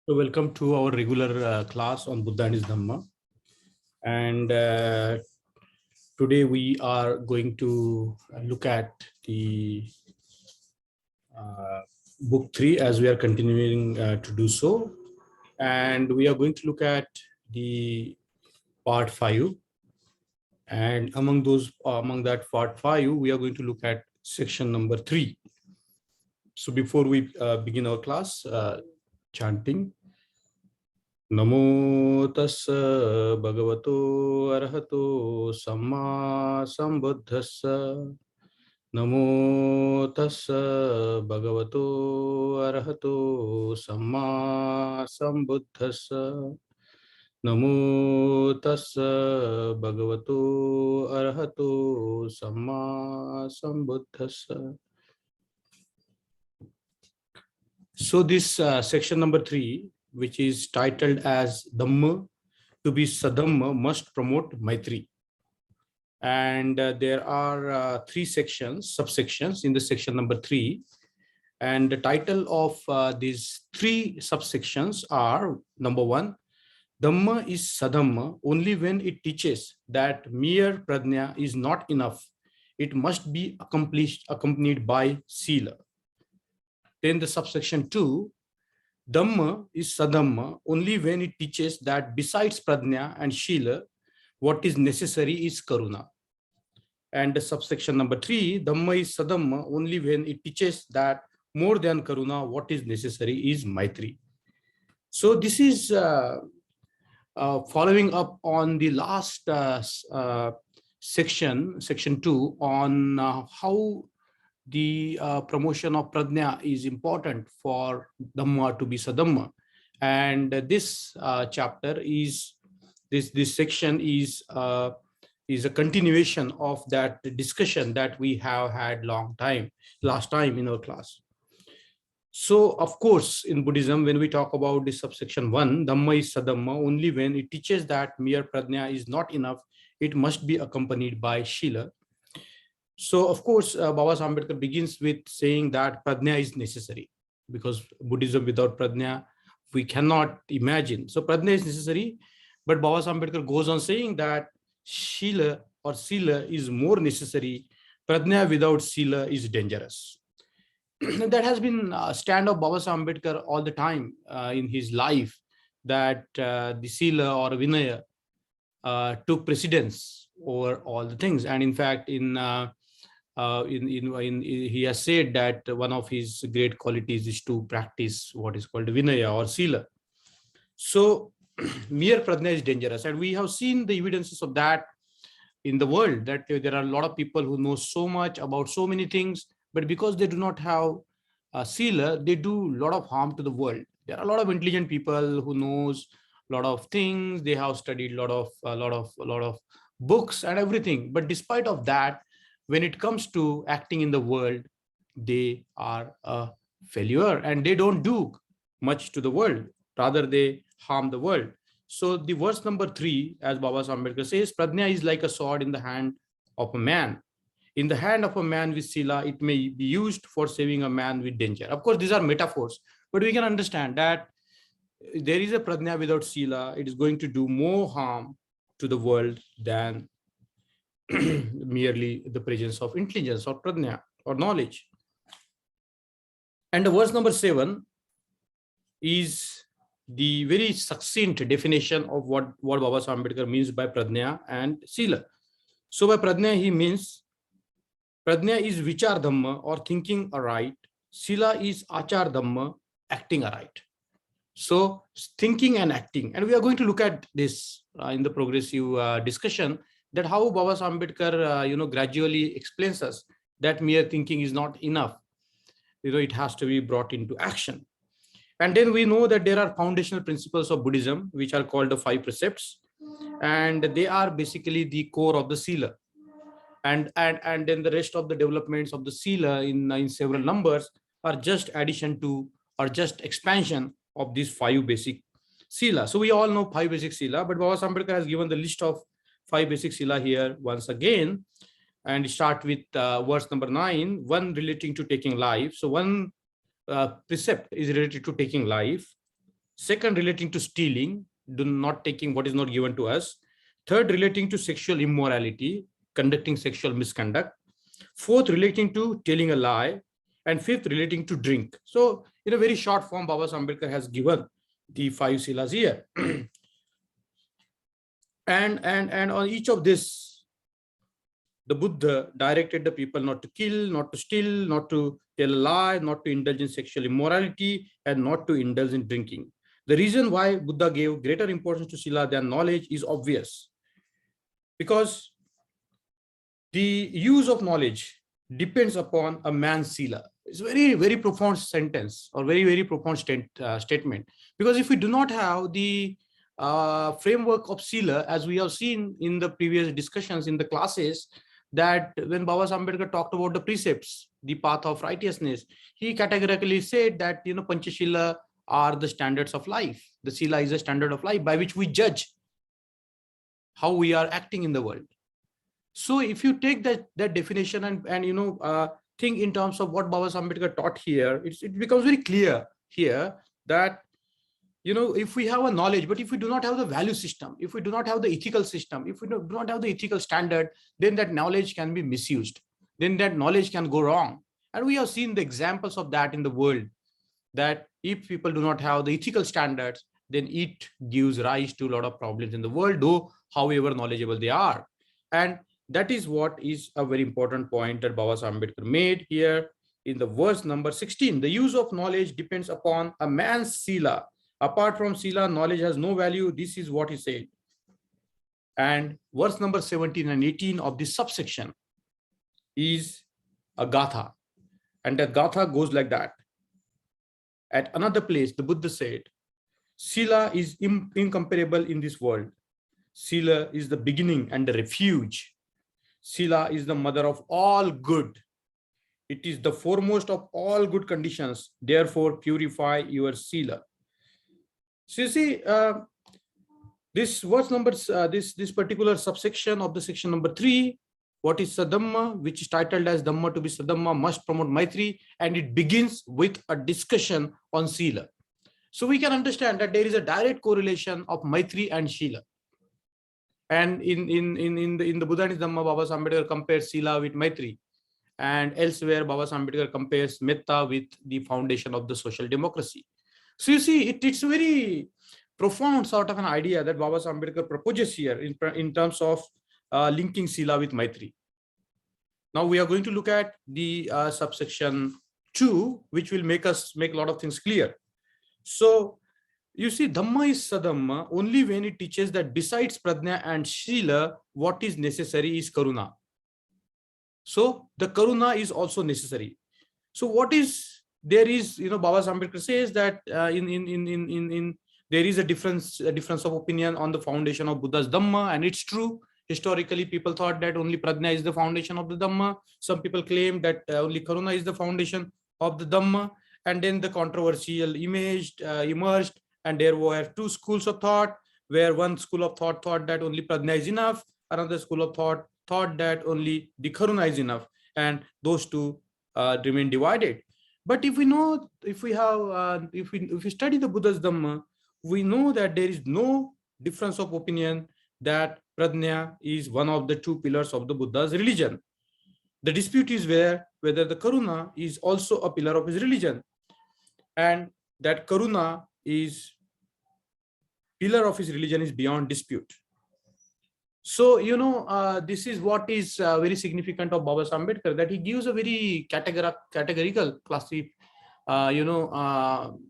So welcome to our regular class on Buddha and his Dhamma. And today we are going to look at the uh, book 3 as we are continuing to do so. And we are going to look at the part 5. And among that part 5, we are going to look at section number 3. So before we begin our class, chanting. Namo tassa bhagavato arahato samma sambuddhassa. Namo tassa bhagavato arahato samma sambuddhassa. Namo tassa bhagavato arahato samma sambuddhassa. So this section number 3, which is titled as Dhamma, to be Saddhamma must promote Maitri. And there are 3 subsections in the section number 3. And the title of these 3 subsections are, number 1, Dhamma is Saddhamma only when it teaches that mere pradnya is not enough. It must be accompanied by sila. Then the subsection 2, Dhamma is Saddhamma only when it teaches that besides pradnya and shila, what is necessary is karuna. And the subsection number 3, Dhamma is Saddhamma only when it teaches that more than karuna, what is necessary is maitri. So this is following up on the last section 2, on how the promotion of pradnya is important for Dhamma to be Saddhamma. And this chapter is, this section is a continuation of that discussion that we have had last time in our class. So of course, in Buddhism, when we talk about this subsection 1, Dhamma is Saddhamma only when it teaches that mere pradnya is not enough, it must be accompanied by shila. So of course, Baba Ambedkar begins with saying that pradnya is necessary, because Buddhism without pradnya, we cannot imagine. So pradnya is necessary, but Baba Ambedkar goes on saying that shila or sila is more necessary. Pradnya without sila is dangerous. That has been a stand of Baba Ambedkar all the time in his life, that the sila or vinaya took precedence over all the things. And in fact, he has said that one of his great qualities is to practice what is called vinaya or sila. So mere pradnya is dangerous, and we have seen the evidences of that in the world, that there are a lot of people who know so much about so many things, but because they do not have sila, they do a lot of harm to the world. There are a lot of intelligent people who knows a lot of things, they have studied a lot of books and everything, but despite of that, when it comes to acting in the world, they are a failure and they don't do much to the world. Rather, they harm the world. So the verse number 3, as Baba Ambedkar says, pradnya is like a sword in the hand of a man. In the hand of a man with sila, it may be used for saving a man with danger. Of course, these are metaphors, but we can understand that there is a pradnya without sila, it is going to do more harm to the world than merely the presence of intelligence or pradnya or knowledge. And the verse number 7 is the very succinct definition of what Baba Ambedkar means by pradnya and sila. So by pradnya, he means pradnya is vichar dhamma or thinking aright. Sila is achar dhamma, acting aright. So thinking and acting, and we are going to look at this in the progressive discussion, that how Baba Ambedkar gradually explains us that mere thinking is not enough. It has to be brought into action. And then we know that there are foundational principles of Buddhism, which are called the 5 precepts, and they are basically the core of the sila. And then the rest of the developments of the sila in several numbers are just addition to or just expansion of these 5 basic sila. So we all know 5 basic sila, but Baba Ambedkar has given the list of 5 basic sila here once again, and start with verse number 9, one relating to taking life. So one precept is related to taking life. Second, relating to stealing, not taking what is not given to us. Third, relating to sexual immorality, conducting sexual misconduct. Fourth, relating to telling a lie. And fifth, relating to drink. So in a very short form, Baba Ambedkar has given the 5 silas here. and on each of this, the Buddha directed the people not to kill, not to steal, not to tell a lie, not to indulge in sexual immorality, and not to indulge in drinking. The reason why Buddha gave greater importance to sila than knowledge is obvious, because the use of knowledge depends upon a man's sila. It's a very, very profound sentence, or very, very profound statement. Because if we do not have the framework of sila, as we have seen in the previous discussions in the classes, that when Baba Ambedkar talked about the precepts, the path of righteousness, he categorically said that, Panchashila are the standards of life. The sila is a standard of life by which we judge how we are acting in the world. So if you take that definition and think in terms of what Baba Ambedkar taught here, it becomes very clear here that, if we have a knowledge, but if we do not have the value system, if we do not have the ethical system, if we do not have the ethical standard, then that knowledge can be misused. Then that knowledge can go wrong. And we have seen the examples of that in the world, that if people do not have the ethical standards, then it gives rise to a lot of problems in the world, though however knowledgeable they are. And that is what is a very important point that Baba Ambedkar made here in the verse number 16. The use of knowledge depends upon a man's sila. Apart from sila, knowledge has no value. This is what he said. And verse number 17 and 18 of this subsection is a gatha. And that gatha goes like that. At another place, the Buddha said, sila is incomparable in this world. Sila is the beginning and the refuge. Sila is the mother of all good. It is the foremost of all good conditions. Therefore, purify your sila. So you see, this verse numbers, this particular subsection of the section number 3, what is Saddhamma, which is titled as Dhamma to be Saddhamma, must promote Maitri, and it begins with a discussion on sila. So we can understand that there is a direct correlation of Maitri and Sila. And in the Buddhist Dhamma, Baba Ambedkar compares Sila with Maitri. And elsewhere, Baba Ambedkar compares Metta with the foundation of the social democracy. So you see, it's a very profound sort of an idea that Baba Ambedkar proposes here in terms of linking Sila with Maitri. Now we are going to look at the subsection 2, which will make a lot of things clear. So you see, Dhamma is Saddhamma only when it teaches that besides Prajna and Sila, what is necessary is Karuna. So the Karuna is also necessary. So what is, there is, Baba Ambedkar says that there is a difference of opinion on the foundation of Buddha's Dhamma, and it's true. Historically, people thought that only Prajna is the foundation of the Dhamma. Some people claim that only Karuna is the foundation of the Dhamma. And then the controversial emerged, and there were 2 schools of thought, where one school of thought that only Prajna is enough, another school of thought that only the Karuna is enough, and those 2 remain divided. But if we know, if we study the Buddha's Dhamma, we know that there is no difference of opinion that Prajna is one of the 2 pillars of the Buddha's religion. The dispute is whether the Karuna is also a pillar of his religion, and that Karuna is pillar of his religion is beyond dispute. So, this is what is very significant of Baba Ambedkar, that he gives a very categorical, classic,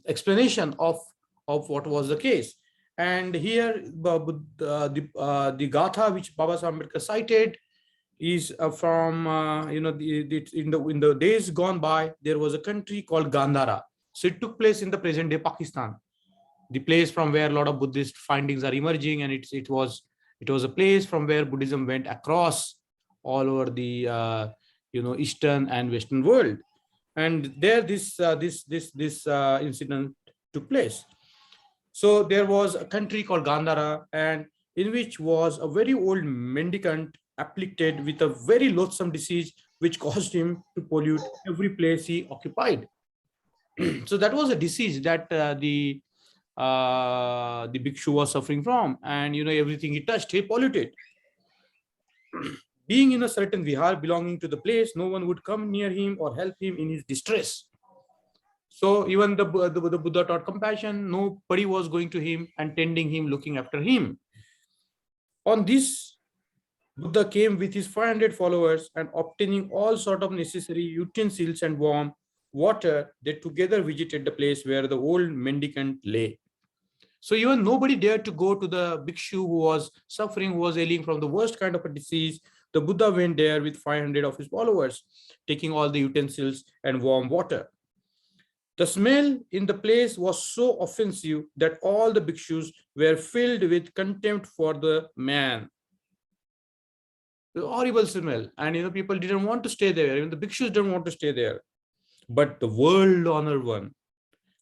explanation of what was the case. And here, the Gatha which Baba Ambedkar cited is from, in the days gone by, there was a country called Gandhara. So it took place in the present day Pakistan, the place from where a lot of Buddhist findings are emerging, and it was a place from where Buddhism went across all over the Eastern and Western world, and there this incident took place. So there was a country called Gandhara, and in which was a very old mendicant afflicted with a very loathsome disease, which caused him to pollute every place he occupied. So that was a disease that the the bhikshu was suffering from, and everything he touched, he polluted. Being in a certain vihar belonging to the place, no one would come near him or help him in his distress. So even the Buddha taught compassion. Nobody was going to him and tending him, looking after him. On this, Buddha came with his 500 followers, and obtaining all sort of necessary utensils and warm water, they together visited the place where the old mendicant lay. So even nobody dared to go to the bhikshu who was suffering, who was ailing from the worst kind of a disease. The Buddha went there with 500 of his followers, taking all the utensils and warm water. The smell in the place was so offensive that all the bhikshus were filled with contempt for the man. The horrible smell, and people didn't want to stay there. Even the bhikshus didn't want to stay there. But the world honored one,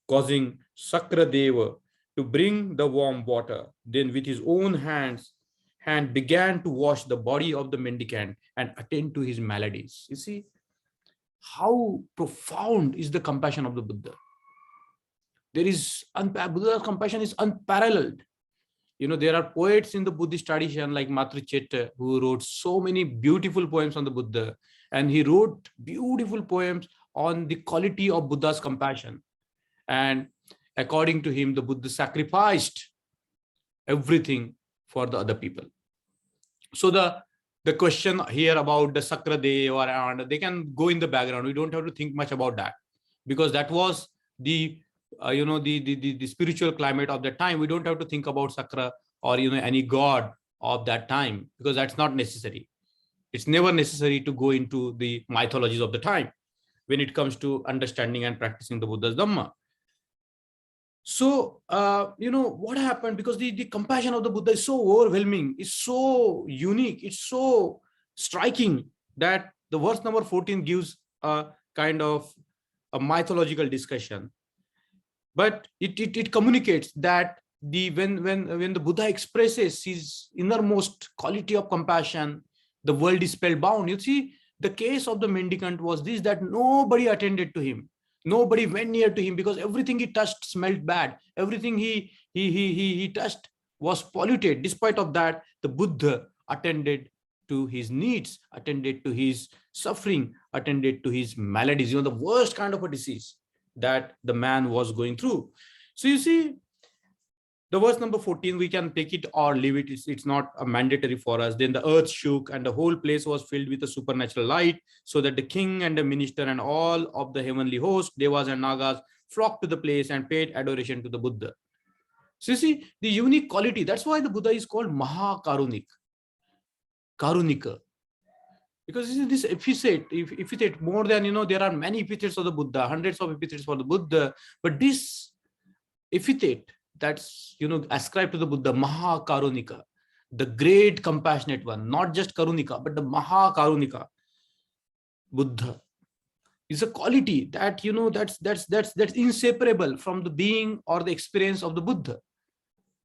causing Sakradeva to bring the warm water, then with his own hand began to wash the body of the mendicant and attend to his maladies. You see how profound is the compassion of the Buddha. Buddha's compassion is unparalleled. There are poets in the Buddhist tradition like Maitri who wrote so many beautiful poems on the Buddha, and he wrote beautiful poems on the quality of Buddha's compassion. And according to him, the Buddha sacrificed everything for the other people. So the question here about the Sakradeva, or they can go in the background. We don't have to think much about that, because that was the the spiritual climate of that time. We don't have to think about Sakra or any god of that time, because that's not necessary. It's never necessary to go into the mythologies of the time when it comes to understanding and practicing the Buddha's Dhamma. So, what happened, because the compassion of the Buddha is so overwhelming, it's so unique, it's so striking, that the verse number 14 gives a kind of a mythological discussion. But it communicates that when the Buddha expresses his innermost quality of compassion, the world is spellbound. You see, the case of the mendicant was this, that nobody attended to him. Nobody went near to him, because everything he touched smelled bad. Everything he touched was polluted. Despite of that, the Buddha attended to his needs, attended to his suffering, attended to his maladies, the worst kind of a disease that the man was going through. So you see, the verse number 14, we can take it or leave it. It's not a mandatory for us. Then the earth shook and the whole place was filled with a supernatural light, so that the king and the minister and all of the heavenly host, devas and nagas, flocked to the place and paid adoration to the Buddha. So you see, the unique quality, that's why the Buddha is called Mahakarunik, Karunika. Because this epithet, more than, there are many epithets of the Buddha, hundreds of epithets for the Buddha, but this epithet that's ascribed to the Buddha, Mahakarunika, the great compassionate one, not just Karunika, but the Mahakarunika Buddha, is a quality that that's inseparable from the being or the experience of the Buddha.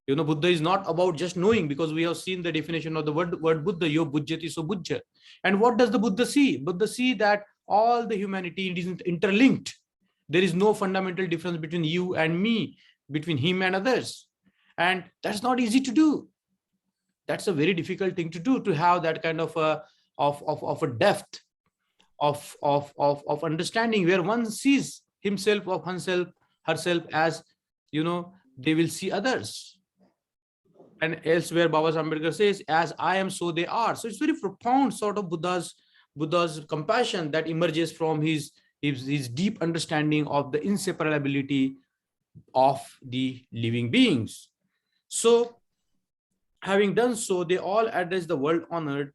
Buddha is not about just knowing, because we have seen the definition of the word Buddha, yo bujjati so bujja. And what does the Buddha see? Buddha see that all the humanity is interlinked. There is no fundamental difference between you and me, between him and others. And that's not easy to do. That's a very difficult thing to do, to have that kind of a depth of understanding, where one sees himself or herself as, they will see others. And elsewhere, Baba Ambedkar says, as I am, so they are. So it's very profound sort of Buddha's compassion that emerges from his deep understanding of the inseparability of the living beings. So having done so, they all addressed the world honored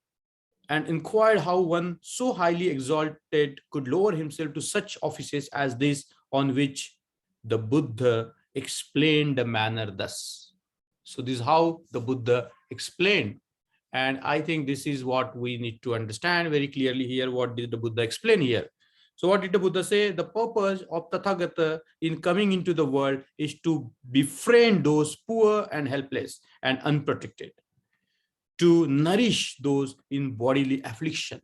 and inquired how one so highly exalted could lower himself to such offices as this, on which the Buddha explained the manner thus. So this is how the Buddha explained. And I think this is what we need to understand very clearly here. What did the Buddha explain here? So what did the Buddha say? The purpose of Tathagata in coming into the world is to befriend those poor and helpless and unprotected, to nourish those in bodily affliction,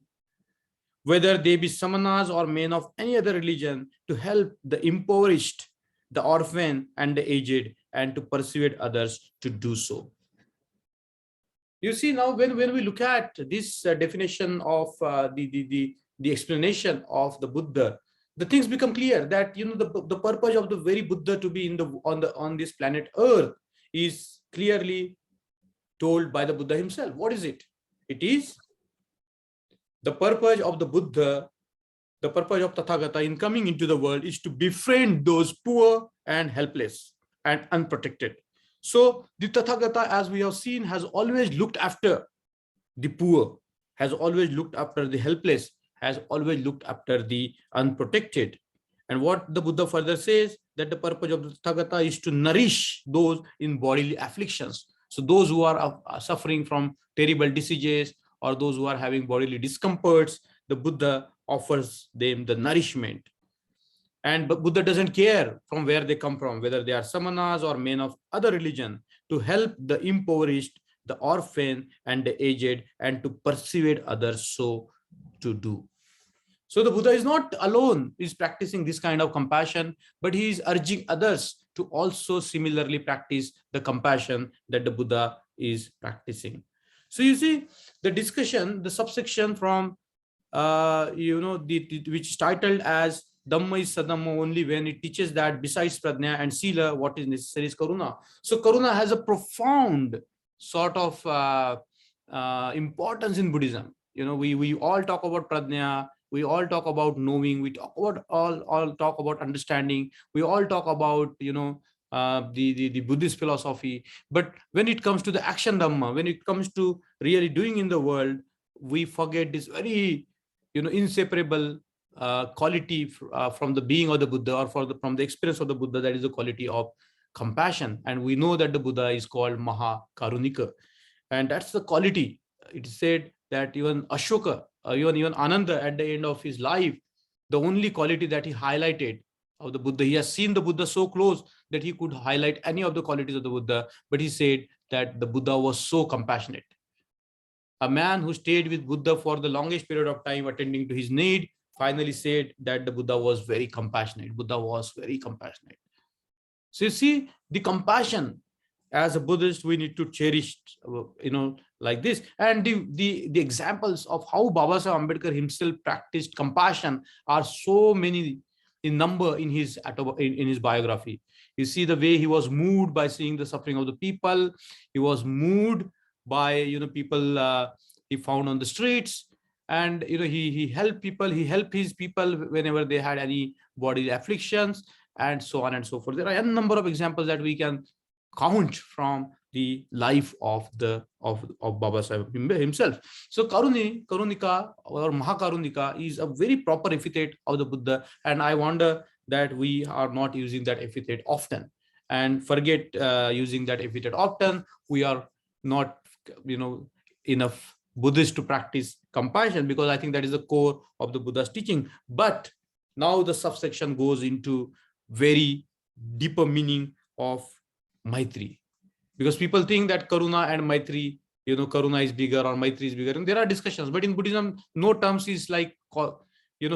whether they be samanas or men of any other religion, to help the impoverished, the orphan and the aged, and to persuade others to do so. You see, now when we look at this definition of the explanation of the Buddha, the things become clear that the purpose of the very Buddha to be on this planet Earth is clearly told by the Buddha himself. What is it? It is the purpose of the Buddha, the purpose of Tathagata in coming into the world is to befriend those poor and helpless and unprotected. So the Tathagata, as we have seen, has always looked after the poor, has always looked after the helpless, has always looked after the unprotected. And what the Buddha further says, that the purpose of the Tathagata is to nourish those in bodily afflictions. So those who are suffering from terrible diseases or those who are having bodily discomforts, the Buddha offers them the nourishment. And Buddha doesn't care from where they come from, whether they are samanas or men of other religion, to help the impoverished, the orphan, and the aged, and to persuade others so to do. So the Buddha is not alone, is practicing this kind of compassion, but he is urging others to also similarly practice the compassion that the Buddha is practicing. So you see the discussion, the subsection from which is titled as Dhamma is Saddhamma only when it teaches that besides Prajna and Sila, what is necessary is Karuna. So Karuna has a profound sort of importance in Buddhism. We all talk about Prajna, we all talk about knowing, we talk about all talk about understanding, we all talk about the Buddhist philosophy. But when it comes to the action Dhamma, when it comes to really doing in the world, we forget this very inseparable quality from the being of the Buddha, or from the experience of the Buddha, that is the quality of compassion. And we know that the Buddha is called Maha Karunika, and that's the quality. It is said that even Ashoka, even Ananda, at the end of his life, the only quality that he highlighted of the Buddha, he has seen the Buddha so close that he could highlight any of the qualities of the Buddha, but he said that the Buddha was so compassionate. A man who stayed with Buddha for the longest period of time, attending to his need, finally said that the Buddha was very compassionate. Buddha was very compassionate. So you see, the compassion, as a Buddhist, we need to cherish, like this. And the examples of how Babasaheb Ambedkar himself practiced compassion are so many in number in his biography. You see the way he was moved by seeing the suffering of the people. He was moved by people he found on the streets, and he helped people. He helped his people whenever they had any bodily afflictions, and so on and so forth. There are a number of examples that we can count from the life of Babasaheb himself. So Karunika or Mahakarunika is a very proper epithet of the Buddha, and I wonder that we are not using that epithet often, and forget using that epithet often. We are not enough Buddhists to practice compassion, because I think that is the core of the Buddha's teaching. But now the subsection goes into very deeper meaning of Maitri, because people think that Karuna and Maitri, Karuna is bigger or Maitri is bigger, and there are discussions. But in Buddhism, no terms is like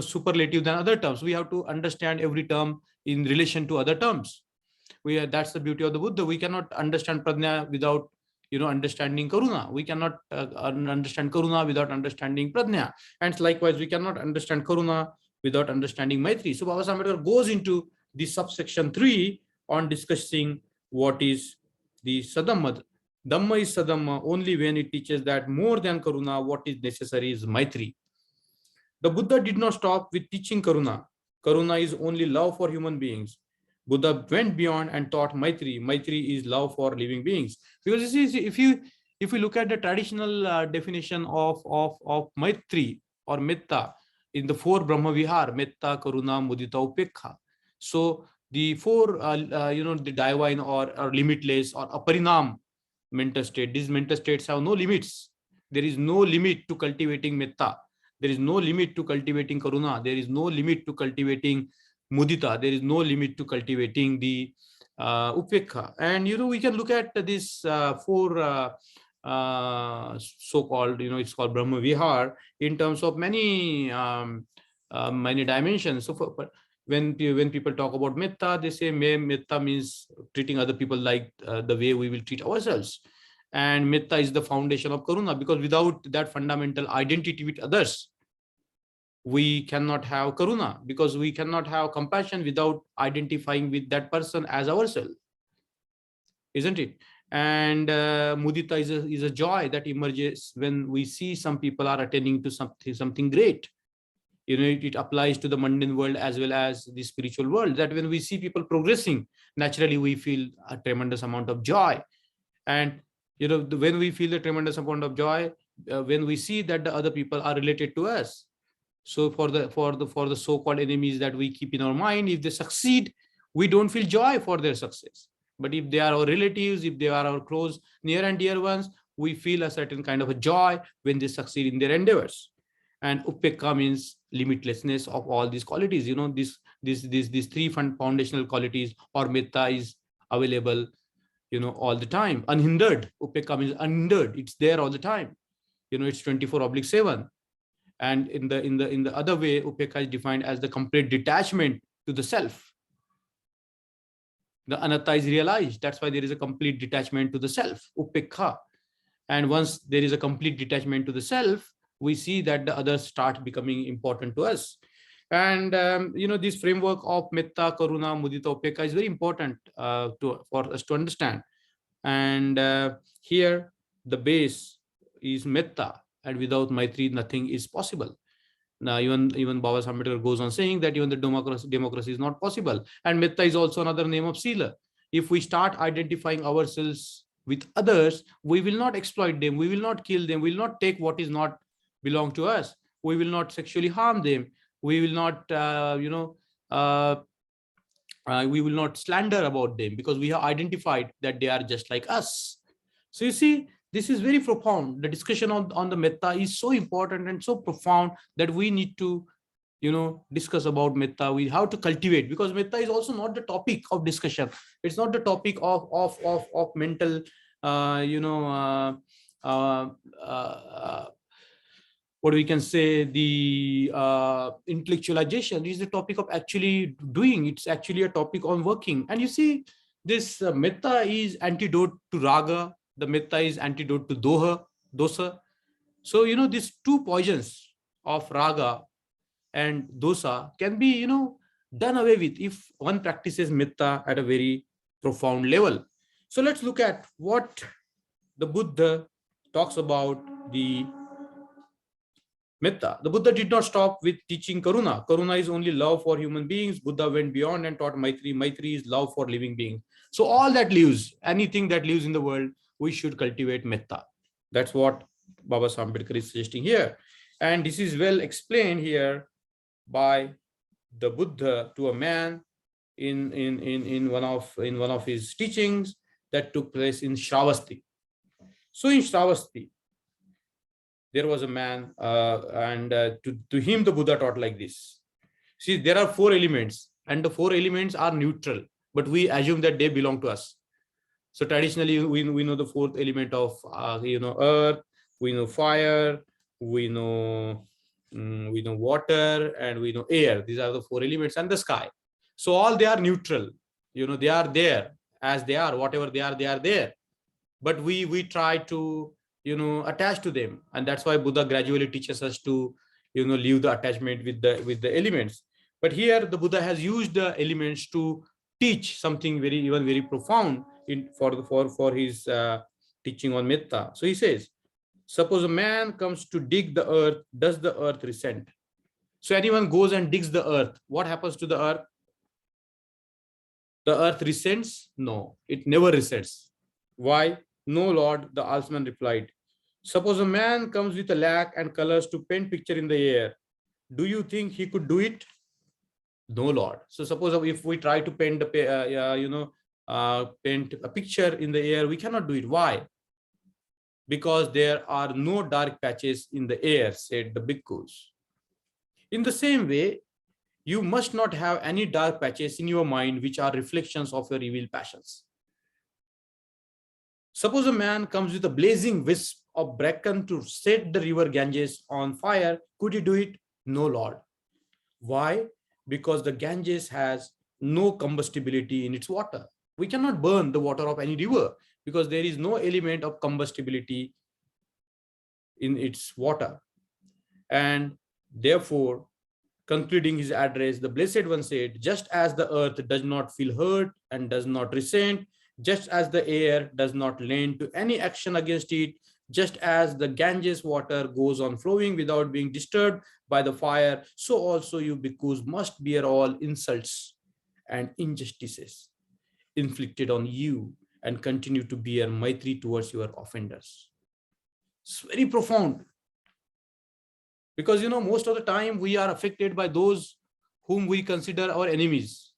superlative than other terms. We have to understand every term in relation to other terms. That's the beauty of the Buddha. We cannot understand Prajna without understanding Karuna. We cannot understand Karuna without understanding Prajna. And likewise, we cannot understand Karuna without understanding Maitri. So Babasaheb Ambedkar goes into the subsection 3 on discussing what is the Saddhamma. Dhamma is Saddhamma only when it teaches that more than Karuna, what is necessary is Maitri. The Buddha did not stop with teaching Karuna. Karuna is only love for human beings. Buddha went beyond and taught Maitri. Maitri is love for living beings. Because you see, if you look at the traditional definition of Maitri or Metta in the 4 Brahma Vihar, Metta, Karuna, Mudita, Upekha. So the 4, the divine or limitless or aparinam mental state, these mental states have no limits. There is no limit to cultivating Metta. There is no limit to cultivating Karuna. There is no limit to cultivating Mudita. There is no limit to cultivating the Upekha. And we can look at this 4 so-called, it's called Brahma Vihar in terms of many dimensions. So when people talk about metta, they say metta means treating other people like the way we will treat ourselves. And metta is the foundation of karuna, because without that fundamental identity with others, we cannot have karuna, because we cannot have compassion without identifying with that person as ourselves, isn't it? And mudita is a joy that emerges when we see some people are attaining to something great. It applies to the mundane world as well as the spiritual world, that when we see people progressing, naturally we feel a tremendous amount of joy. And when we feel the tremendous amount of joy, when we see that the other people are related to us. So for the so-called enemies that we keep in our mind, if they succeed, we don't feel joy for their success. But if they are our relatives, if they are our close, near and dear ones, we feel a certain kind of a joy when they succeed in their endeavors. And upekha means limitlessness of all these qualities. These three foundational qualities, or metta, is available all the time, unhindered. Upekha means unhindered, it's there all the time. It's 24/7. And in the other way, upekha is defined as the complete detachment to the self. The anatta is realized. That's why there is a complete detachment to the self, upekha. And once there is a complete detachment to the self, we see that the others start becoming important to us. And this framework of metta, karuna, mudita, upekha is very important for us to understand. And here the base is metta, and without Maitri, nothing is possible. Now, even Baba Ambedkar goes on saying that even the democracy is not possible. And metta is also another name of sila. If we start identifying ourselves with others, we will not exploit them, we will not kill them, we will not take what is not belong to us, we will not sexually harm them, we will not we will not slander about them, because we have identified that they are just like us. So you see, this is very profound. The discussion on the metta is so important and so profound that we need to discuss about metta. We have to cultivate, because metta is also not the topic of discussion. It's not the topic of mental what we can say, the intellectualization. Is the topic of actually doing. It's actually a topic on working. And you see, this metta is antidote to raga. The metta is antidote to dosa. So these two poisons of raga and dosa can be done away with if one practices metta at a very profound level. So let's look at what the Buddha talks about the metta. The Buddha did not stop with teaching karuna. Karuna is only love for human beings. Buddha went beyond and taught Maitri. Maitri is love for living beings. So all that lives, anything that lives in the world, we should cultivate metta. That's what Baba Ambedkar is suggesting here. And this is well explained here by the Buddha to a man in one of his teachings that took place in Shravasti. So in Shravasti, there was a man, and to him the Buddha taught like this. See, there are 4 elements, and the 4 elements are neutral, but we assume that they belong to us. So traditionally, we know the 4th element of earth, we know fire, we know water, and we know air. These are the 4 elements, and the sky. So all they are neutral. They are there as they are. Whatever they are there. But we try to attach to them, and that's why Buddha gradually teaches us to leave the attachment with the elements. But here the Buddha has used the elements to teach something very profound for his teaching on metta. So he says, suppose a man comes to dig the earth, does the earth resent? So anyone goes and digs the earth, what happens to the earth? The earth resents? No, it never resents. Why? No, Lord, the Alsman replied. Suppose a man comes with a lac and colors to paint picture in the air. Do you think he could do it? No, Lord. So suppose if we try to paint paint a picture in the air, we cannot do it. Why? Because there are no dark patches in the air, said the bhikkhus. In the same way, you must not have any dark patches in your mind which are reflections of your evil passions. Suppose a man comes with a blazing wisp of bracken to set the river Ganges on fire. Could he do it? No, Lord. Why? because the Ganges has no combustibility in its water. We cannot burn the water of any river because there is no element of combustibility in its water. And therefore, concluding his address, the Blessed One said, just as the earth does not feel hurt and does not resent, just as the air does not lend to any action against it, just as the Ganges water goes on flowing without being disturbed by the fire, so also you bhikkhus must bear all insults and injustices inflicted on you and continue to bear Maitri towards your offenders. It's very profound. Because, most of the time we are affected by those whom we consider our enemies,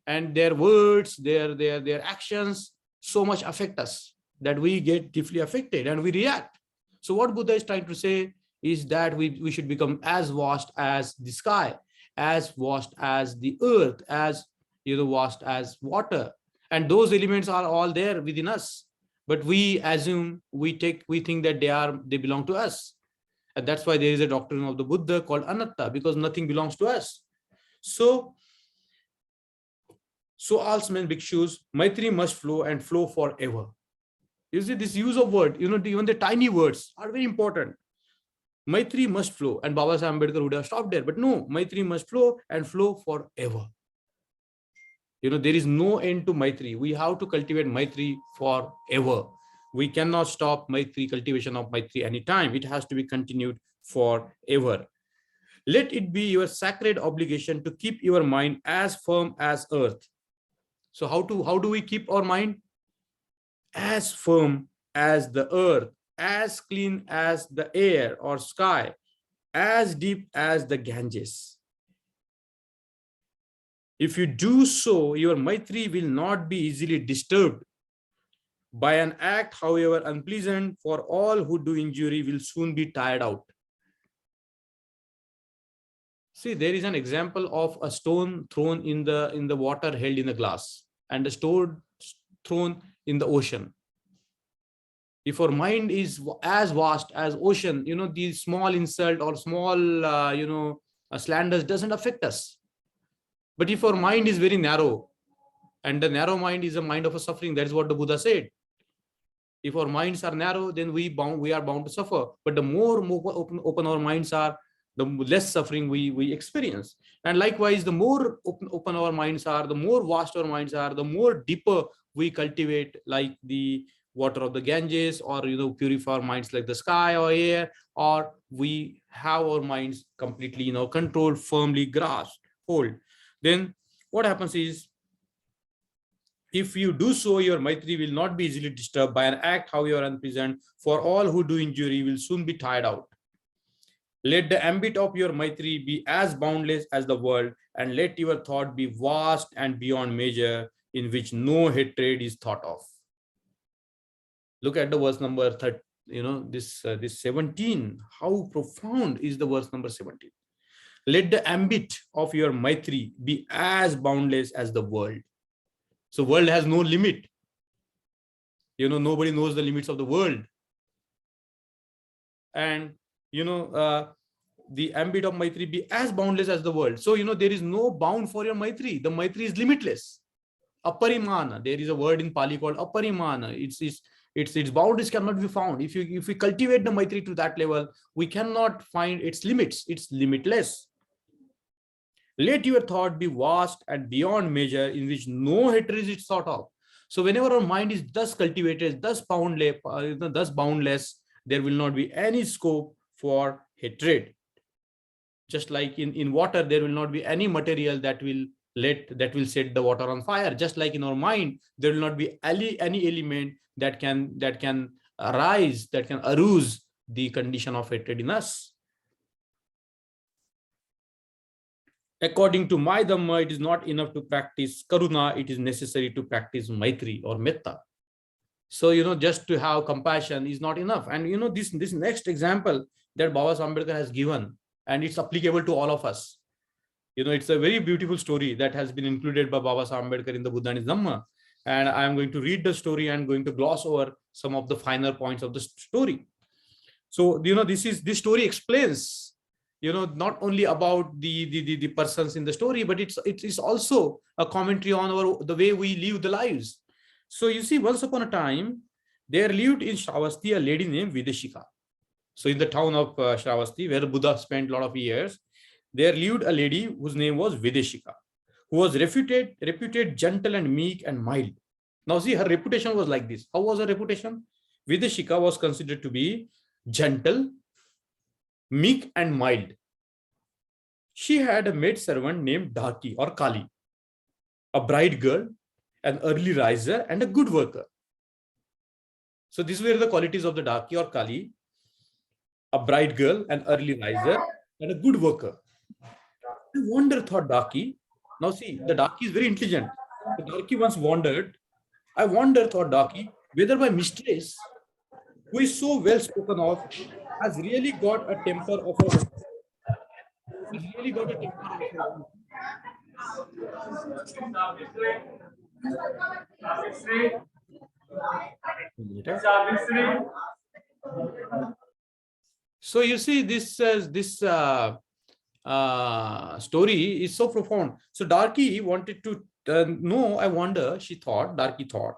and their words, their actions so much affect us that we get deeply affected and we react. So what Buddha is trying to say is that we should become as vast as the sky, as vast as the earth, as vast as water. And those elements are all there within us. But we assume, we think that they belong to us. And that's why there is a doctrine of the Buddha called anatta, because nothing belongs to us. So all men bhikshus, Maitri must flow and flow forever. You see, this use of word, even the tiny words are very important. Maitri must flow, and Baba Sahib Ambedkar would have stopped there, but no, Maitri must flow and flow forever. There is no end to Maitri. We have to cultivate Maitri forever. We cannot stop Maitri, cultivation of Maitri anytime. It has to be continued forever. Let it be your sacred obligation to keep your mind as firm as earth. So how do we keep our mind? As firm as the earth, as clean as the air or sky, as deep as the Ganges. If you do so, your Maitri will not be easily disturbed by an act, however unpleasant, for all who do injury will soon be tired out. See, there is an example of a stone thrown in the water held in a glass, and a stone thrown in the ocean. If our mind is as vast as ocean, these small insult or small, slanders doesn't affect us. But if our mind is very narrow, and the narrow mind is a mind of a suffering, that is what the Buddha said. If our minds are narrow, then we are bound to suffer. But the more open our minds are, the less suffering we experience. And likewise, the more open our minds are, the more vast our minds are, the more deeper we cultivate, like the water of the Ganges, or purify our minds like the sky or air, or we have our minds completely controlled, firmly grasped, hold. Then what happens is, if you do so, your Maitri will not be easily disturbed by an act, however unpleasant, for all who do injury will soon be tired out. Let the ambit of your Maitri be as boundless as the world, and let your thought be vast and beyond measure, in which no hatred is thought of. Look at the verse number 30, this 17. How profound is the verse number 17? Let the ambit of your Maitri be as boundless as the world. So world has no limit. Nobody knows the limits of the world. And, the ambit of Maitri be as boundless as the world. So, there is no bound for your Maitri. The Maitri is limitless. Aparimana. There is a word in Pali called aparimana. Its boundaries cannot be found. If we cultivate the Maitri to that level, we cannot find its limits. It's limitless. Let your thought be vast and beyond measure, in which no hatred is thought of. So whenever our mind is thus cultivated, thus boundless, there will not be any scope for hatred. Just like in water, there will not be any material that will set the water on fire. Just like in our mind, there will not be any element that can arouse the condition of hatred in us. According to my Dhamma, it is not enough to practice Karuna, it is necessary to practice Maitri or Metta. So, just to have compassion is not enough. And, this next example that Baba Sahib Ambedkar has given, and it's applicable to all of us. It's a very beautiful story that has been included by Baba Sahib Ambedkar in the Buddha and his Dhamma. And I am going to read the story and going to gloss over some of the finer points of the story. So, this story explains not only about the persons in the story, but it is also a commentary on the way we live the lives. So you see, once upon a time, there lived in Shravasti a lady named Videshika. So in the town of Shravasti, where Buddha spent a lot of years, there lived a lady whose name was Videshika, who was reputed gentle and meek and mild. Now see, her reputation was like this. How was her reputation? Videshika was considered to be gentle, meek and mild. She had a maid servant named Dhaki or Kali, a bright girl, an early riser, and a good worker. So these were the qualities of the Dhaki or Kali: a bright girl, an early riser, and a good worker. I wonder, thought Dhaki. Now see, the Dhaki is very intelligent. The Dhaki once wondered, I wonder, thought Dhaki, whether my mistress, who is so well spoken of, has really got a temper of her own. Has really got a temper of her own. So you see, this story is so profound. So Darky wanted to know. I wonder, Darky thought,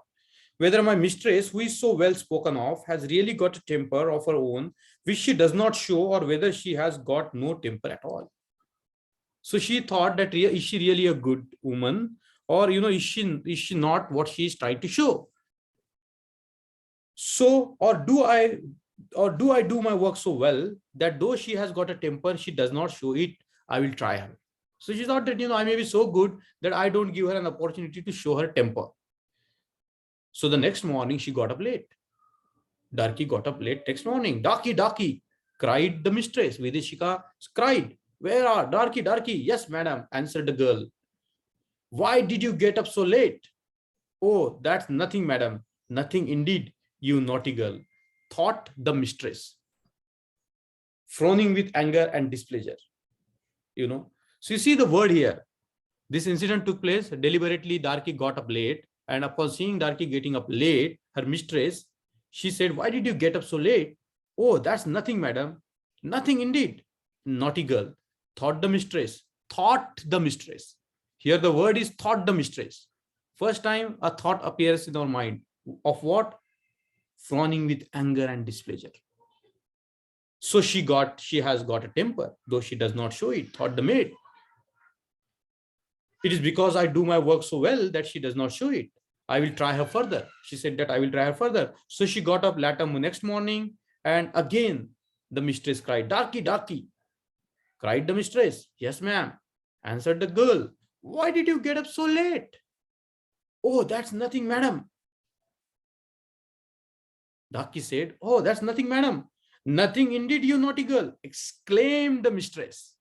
whether my mistress, who is so well spoken of, has really got a temper of her own, which she does not show, or whether she has got no temper at all. So she thought that, is she really a good woman, or is she not what she is trying to show? So, or do I do my work so well that though she has got a temper, she does not show it, I will try her. So she thought that, I may be so good that I don't give her an opportunity to show her temper. So the next morning she got up late. Darky got up late next morning. Darky, cried the mistress. Videshika cried, where are Darky? Yes, madam, answered the girl. Why did you get up so late? Oh, that's nothing, madam. Nothing indeed, you naughty girl, thought the mistress, frowning with anger and displeasure. So you see the word here. This incident took place deliberately. Darky got up late, and upon seeing Darky getting up late, her mistress, she said, why did you get up so late? Oh, that's nothing, madam. Nothing indeed. Naughty girl, thought the mistress. Here the word is thought the mistress. First time a thought appears in our mind. Of what? Frowning with anger and displeasure. So she has got a temper, though she does not show it, thought the maid. It is because I do my work so well that she does not show it. I will try her further. She said that I will try her further. So she got up later next morning, and again the mistress cried, Darky, cried the mistress. Yes, ma'am, answered the girl. Why did you get up so late? Oh, that's nothing, madam. Darky said, oh, that's nothing, madam. Nothing indeed, you naughty girl, exclaimed the mistress,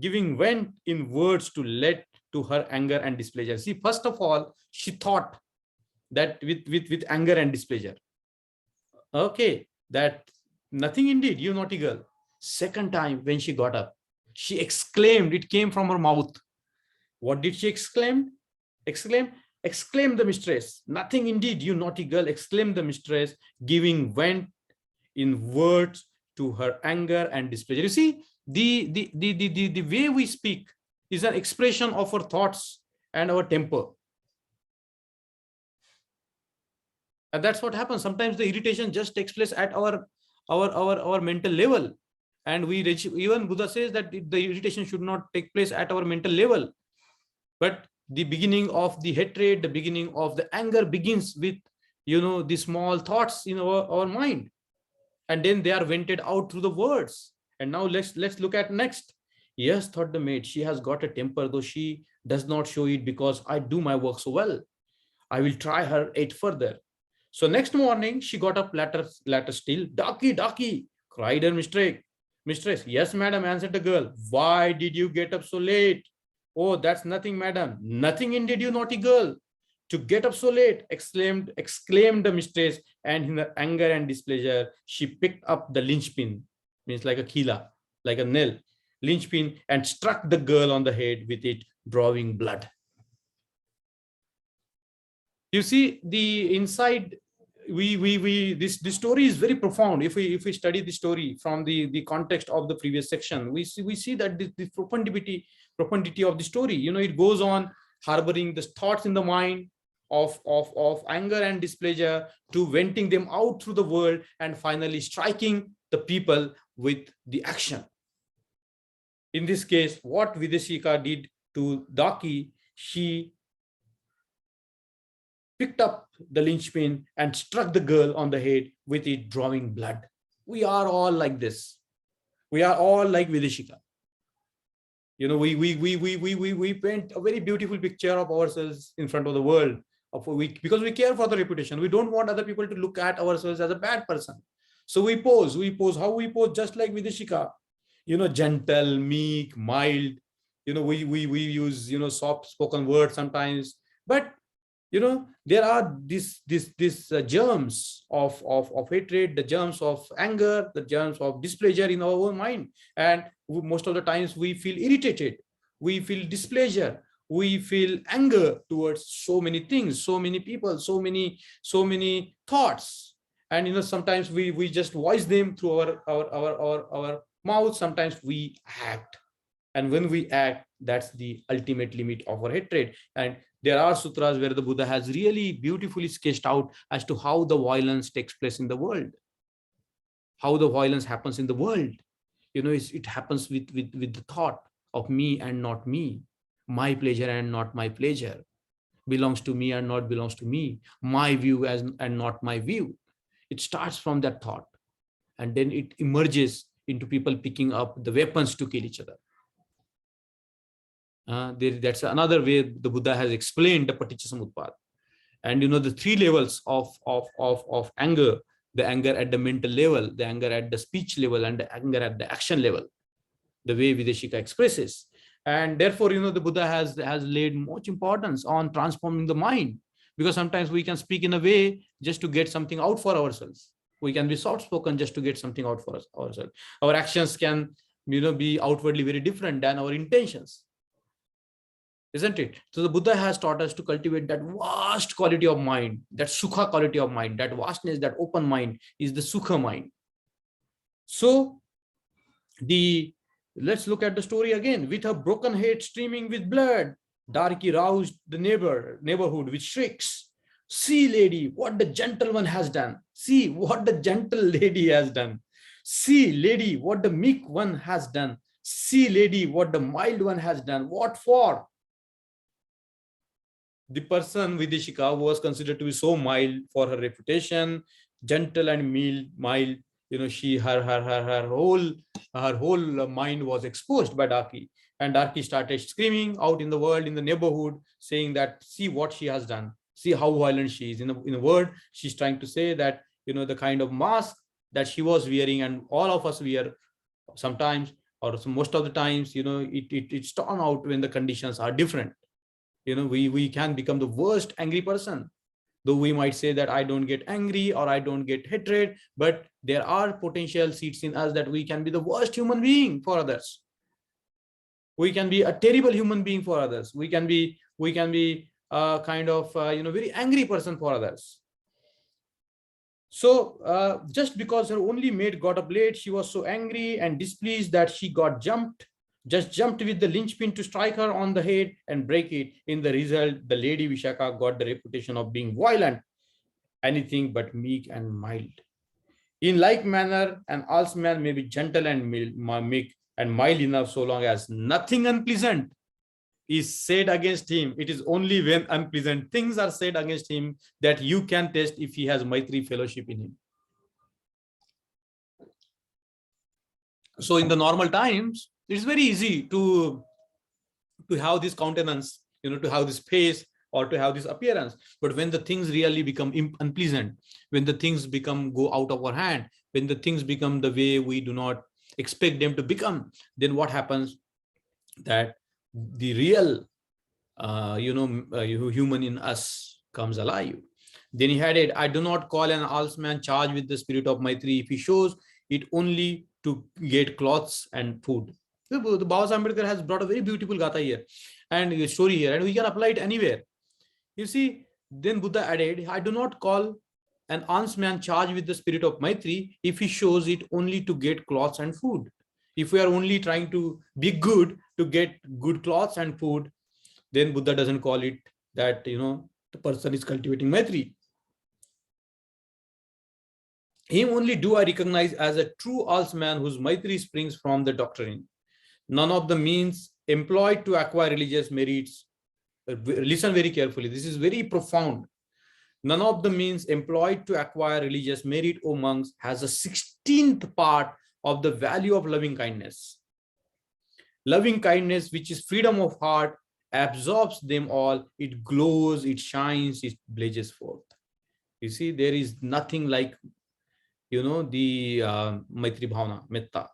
giving vent in words to her anger and displeasure. See, first of all, she thought that with anger and displeasure. Okay, that nothing indeed, you naughty girl. Second time when she got up, she exclaimed, it came from her mouth. What did she exclaim? Exclaimed the mistress. Nothing indeed, you naughty girl, exclaimed the mistress, giving vent in words to her anger and displeasure. You see, the way we speak is an expression of our thoughts and our temper. And that's what happens. Sometimes the irritation just takes place at our mental level. And even Buddha says that the irritation should not take place at our mental level. But the beginning of the hatred, the beginning of the anger begins with, the small thoughts in our mind. And then they are vented out through the words. And now let's look at next. Yes, thought the maid, she has got a temper, though she does not show it, because I do my work so well. I will try her yet further. So next morning, she got up later still. Darky, cried her mistress. Yes, madam, answered the girl. Why did you get up so late? Oh, that's nothing, madam. Nothing indeed, you naughty girl. To get up so late, exclaimed the mistress, and in her anger and displeasure, she picked up the linchpin, means like a kila, like a nail, linchpin, and struck the girl on the head with it, drawing blood. You see, the inside, this story is very profound. If we study the story from the context of the previous section, we see that the profundity of the story, it goes on harboring the thoughts in the mind of anger and displeasure, to venting them out through the world, and finally striking the people with the action. In this case, what Videshika did to Daki, she picked up the linchpin and struck the girl on the head with it, drawing blood. We are all like this. We are all like Videshika. We paint a very beautiful picture of ourselves in front of the world, because we care for the reputation. We don't want other people to look at ourselves as a bad person. So we pose. How we pose? Just like Videshika, gentle, meek, mild. We use soft spoken words sometimes, but there are these germs of hatred, the germs of anger, the germs of displeasure in our own mind, and most of the times we feel irritated, we feel displeasure, we feel anger towards so many things, so many people, so many thoughts, and sometimes we just voice them through our mouth. Sometimes we act, and when we act, that's the ultimate limit of our hatred. And there are sutras where the Buddha has really beautifully sketched out as to how the violence takes place in the world, how the violence happens in the world. It happens with the thought of me and not me, my pleasure and not my pleasure, belongs to me and not belongs to me, my view and not my view. It starts from that thought, and then it emerges into people picking up the weapons to kill each other. That's another way the Buddha has explained the paticca samutpad. And the three levels of anger: the anger at the mental level, the anger at the speech level, and the anger at the action level, the way Videshika expresses. And therefore, the Buddha has laid much importance on transforming the mind, because sometimes we can speak in a way just to get something out for ourselves. We can be soft spoken just to get something out for ourselves. Our actions can be outwardly very different than our intentions, isn't it? So the Buddha has taught us to cultivate that vast quality of mind, that sukha quality of mind, that vastness, that open mind is the sukha mind. So let's look at the story again. With her broken head streaming with blood, Darki roused the neighborhood with shrieks. See, lady, what the gentle one has done. See what the gentle lady has done. See, lady, what the meek one has done. See, lady, what the mild one has done. What for? The person Videshika was considered to be so mild for her reputation, gentle and mild. Her whole mind was exposed by Darki, and Darki started screaming out in the world, in the neighborhood, saying that see what she has done, see how violent she is. In a word, she's trying to say that the kind of mask that she was wearing, and all of us wear sometimes, or most of the times, it's torn out when the conditions are different. We can become the worst angry person, though we might say that I don't get angry or I don't get hatred, but there are potential seeds in us that we can be the worst human being for others. We can be a terrible human being for others. We can be a kind of very angry person for others. So just because her only maid got up late, she was so angry and displeased that she just jumped with the linchpin to strike her on the head and break it. In the result, the lady Vishaka got the reputation of being violent, anything but meek and mild. In like manner, an almsman may be gentle and meek and mild enough so long as nothing unpleasant is said against him. It is only when unpleasant things are said against him that you can test if he has Maitri fellowship in him. So in the normal times, it's very easy to have this countenance, to have this face, or to have this appearance. But when the things really become unpleasant, when the things go out of our hand, when the things become the way we do not expect them to become, then what happens? That the real, human in us comes alive. Then he added, I do not call an almsman charged with the spirit of Maitri if he shows it only to get clothes and food. The Baba Ambedkar has brought a very beautiful gatha here and a story here, and we can apply it anywhere. You see, then Buddha added, I do not call an honest man charged with the spirit of Maitri if he shows it only to get clothes and food? If we are only trying to be good to get good clothes and food, then Buddha doesn't call it that, the person is cultivating Maitri. Him only do I recognize as a true honest man whose Maitri springs from the doctrine. None of the means employed to acquire religious merits. Listen very carefully. This is very profound. None of the means employed to acquire religious merit, O monks, has a 16th part of the value of loving kindness. Loving kindness, which is freedom of heart, absorbs them all. It glows, it shines, it blazes forth. You see, there is nothing like, the Maitri Bhavana, Metta.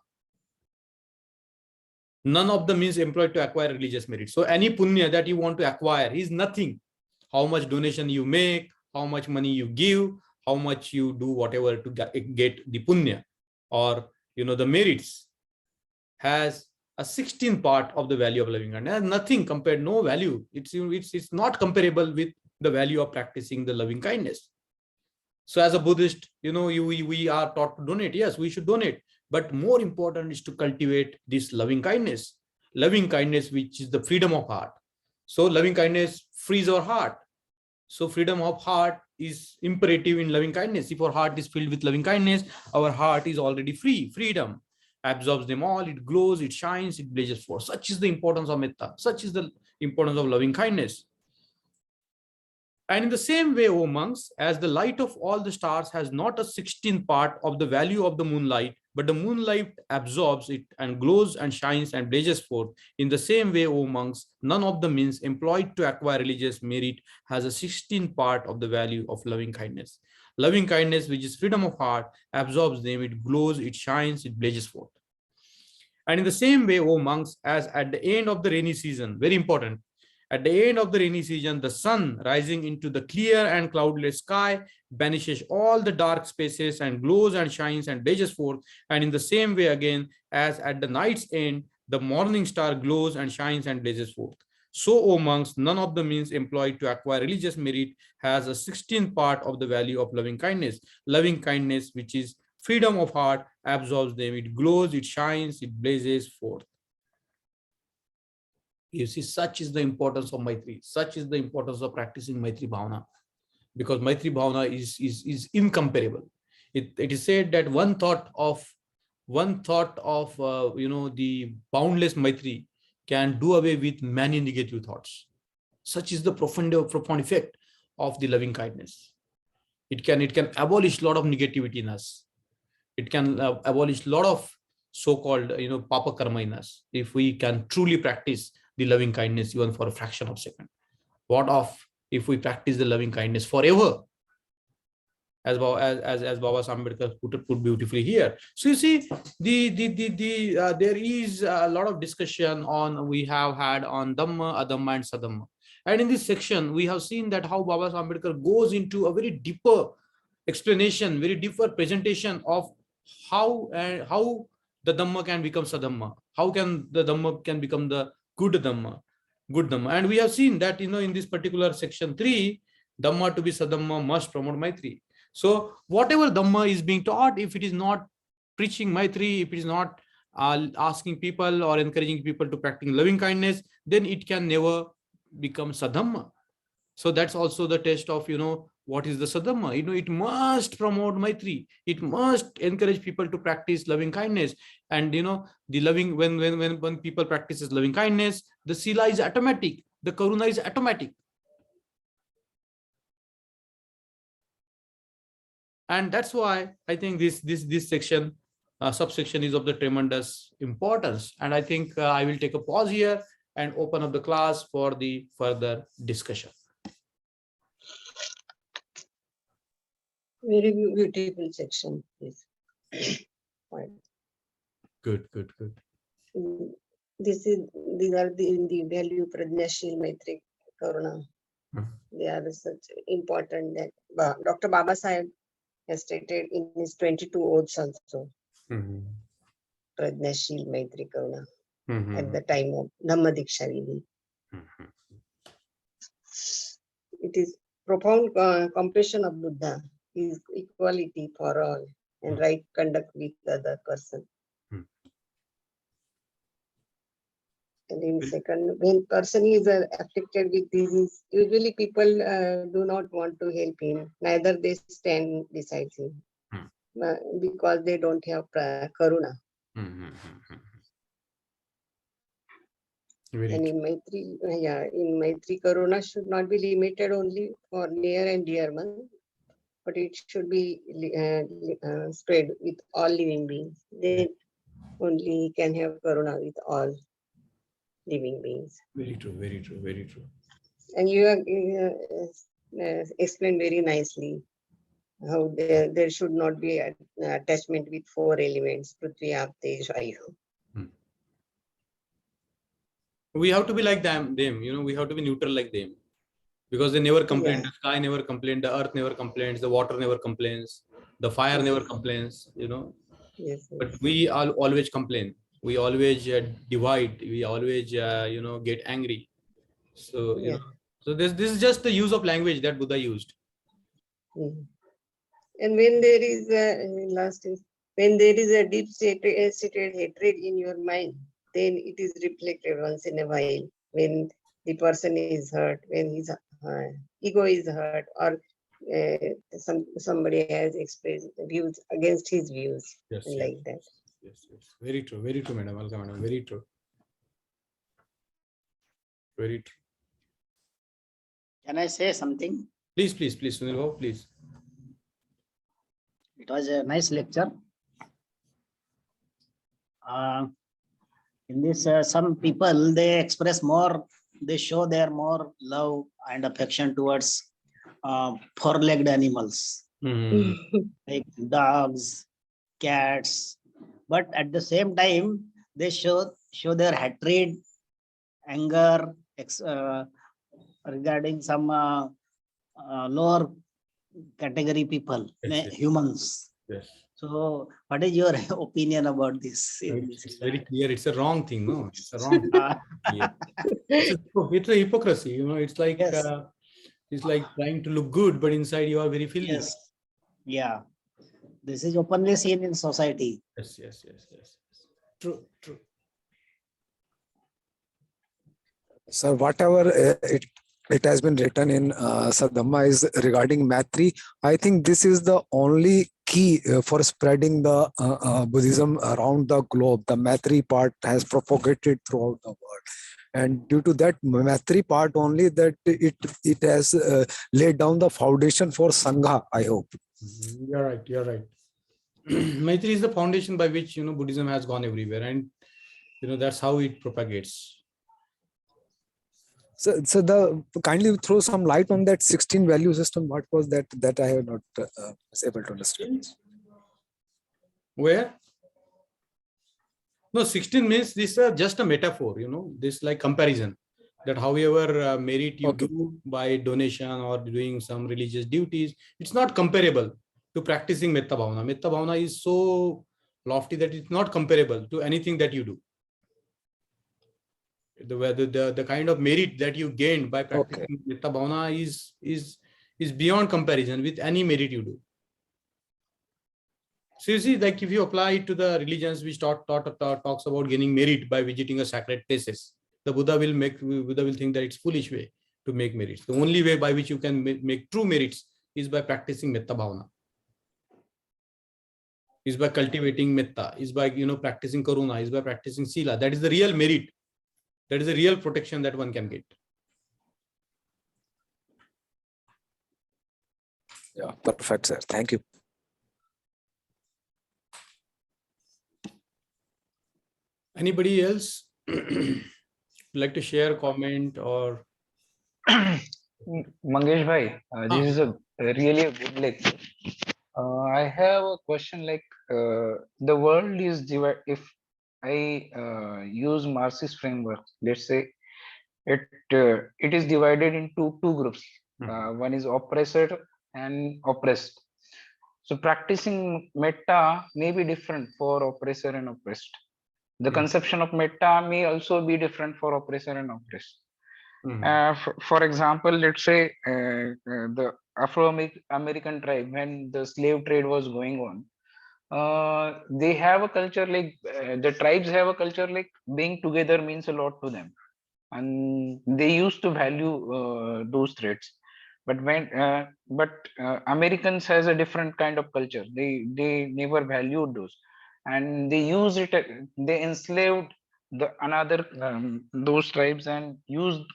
None of the means employed to acquire religious merit. So any punya that you want to acquire is nothing. How much donation you make, how much money you give, how much you do whatever to get the punya or the merits, has a 16th part of the value of loving kindness. Nothing compared, no value. It's not comparable with the value of practicing the loving kindness. So as a Buddhist, we are taught to donate. Yes, we should donate. But more important is to cultivate this loving kindness, which is the freedom of heart. So loving kindness frees our heart. So freedom of heart is imperative in loving kindness. If our heart is filled with loving kindness, our heart is already free. Freedom absorbs them all. It glows, it shines, it blazes forth. Such is the importance of metta. Such is the importance of loving kindness. And in the same way, O monks, as the light of all the stars has not a 16th part of the value of the moonlight, but the moonlight absorbs it and glows and shines and blazes forth. In the same way, O monks, none of the means employed to acquire religious merit has a 16th part of the value of loving kindness. Loving kindness, which is freedom of heart, absorbs them, it glows, it shines, it blazes forth. And in the same way, O monks, as at the end of the rainy season, very important, at the end of the rainy season, the sun rising into the clear and cloudless sky banishes all the dark spaces and glows and shines and blazes forth. And in the same way again, as at the night's end, the morning star glows and shines and blazes forth. So, O monks, none of the means employed to acquire religious merit has a 16th part of the value of loving kindness. Loving kindness, which is freedom of heart, absorbs them. It glows, it shines, it blazes forth. You see, such is the importance of Maitri. Such is the importance of practicing Maitri Bhavana, because Maitri Bhavana is incomparable. It is said that one thought of the boundless Maitri can do away with many negative thoughts. Such is the profound effect of the loving kindness. It can abolish a lot of negativity in us. It can abolish a lot of so-called papa karma in us if we can truly practice the loving kindness even for a fraction of a second. What of if we practice the loving kindness forever, as Baba Ambedkar put beautifully here. So you see, there is a lot of discussion we have had on Dhamma, Adhamma, and Saddhamma. And in this section, we have seen that how Baba Ambedkar goes into a very deeper explanation, very deeper presentation of how the Dhamma can become Saddhamma. How can the Dhamma can become the good Dhamma. And we have seen that, in this particular section 3, Dhamma to be Saddhamma must promote Maitri. So whatever Dhamma is being taught, if it is not preaching Maitri, if it is not asking people or encouraging people to practice loving kindness, then it can never become Saddhamma. So that's also the test of, what is the Saddhamma? It must promote Maitri. It must encourage people to practice loving kindness. And, the loving, when people practices loving kindness, the Sila is automatic. The Karuna is automatic. And that's why I think this section, subsection is of the tremendous importance. And I think I will take a pause here and open up the class for the further discussion. Very beautiful section. Yes. Good. These are the value Prajnashil, Maitri, Karuna. They are such important that Dr. Baba Sahib has stated in his 22 oaths also. Prajnashil, Maitri, Karuna at the time of Dhamma Diksha Vidhi. It is profound compassion of Buddha is equality for all and right conduct with the other person. And in second, when person is afflicted with disease, usually people do not want to help him. Neither they stand beside him because they don't have karuna. And in Maitri, in Maitri, karuna should not be limited only for near and dear one, but it should be spread with all living beings. Then only can have karuna with all living beings. Very true, very true, very true. And you explained very nicely how there should not be an attachment with four elements, Prithvi, Aap, Tej, Vayu. We have to be like them, we have to be neutral like them. Because they never complain, the sky never complains, the earth never complains, the water never complains, the fire never complains, Yes, But we all always complain. We always divide. We always, get angry. So, so this is just the use of language that Buddha used. And when there is when there is a deep-seated hatred in your mind, then it is reflected once in a while when the person is hurt, when his ego is hurt, or somebody has expressed views against his views, like that. Yes. Very true, Madam Alka, Madam. Very true. Very true. Can I say something? Please, Sunil, please. It was a nice lecture. In this, some people, they express more, they show their more love and affection towards four-legged animals, like dogs, cats. But at the same time, they show their hatred, anger regarding some lower category people, humans. Yes. So, what is your opinion about this? It's very clear. It's a wrong thing, no? It's a wrong thing. It's a hypocrisy, It's like it's like trying to look good, but inside you are very filthy. Yes. Yeah. This is openly seen in society. Yes. True. So whatever it has been written in Saddhamma is regarding Maitri. I think this is the only key for spreading the Buddhism around the globe. The Maitri part has propagated throughout the world. And due to that Maitri part only, that it has laid down the foundation for Sangha, I hope. You're right. Maitri is the foundation by which, Buddhism has gone everywhere. And, that's how it propagates. So kindly throw some light on that 16 value system. What was that I have not was able to understand? Where? No, 16 means this is just a metaphor, this like comparison, that however merit you do by donation or doing some religious duties, it's not comparable to practicing Metta Bhavana. Metta Bhavana is so lofty that it's not comparable to anything that you do. The kind of merit that you gained by practicing Metta Bhavana is beyond comparison with any merit you do. So you see, like if you apply it to the religions which talks about gaining merit by visiting a sacred places, the Buddha will think that it's foolish way to make merits. The only way by which you can make true merits is by practicing Metta Bhavana, is by cultivating Metta, is by practicing Karuna, is by practicing Sila. That is the real merit. That is the real protection that one can get. Yeah, perfect, sir. Thank you. Anybody else like to share, comment, or? Mangesh bhai, this is really a good lecture. I have a question, like the world is divided. If I use Marxist framework, let's say it is divided into two groups. One is oppressor and oppressed. So practicing metta may be different for oppressor and oppressed. The conception of metta may also be different for oppressor and oppressed. For example, let's say the Afro-American tribe, when the slave trade was going on, they have a culture like the tribes have a culture like being together means a lot to them, and they used to value those traits. But Americans has a different kind of culture. They never valued those, and they use it. They enslaved the another those tribes and used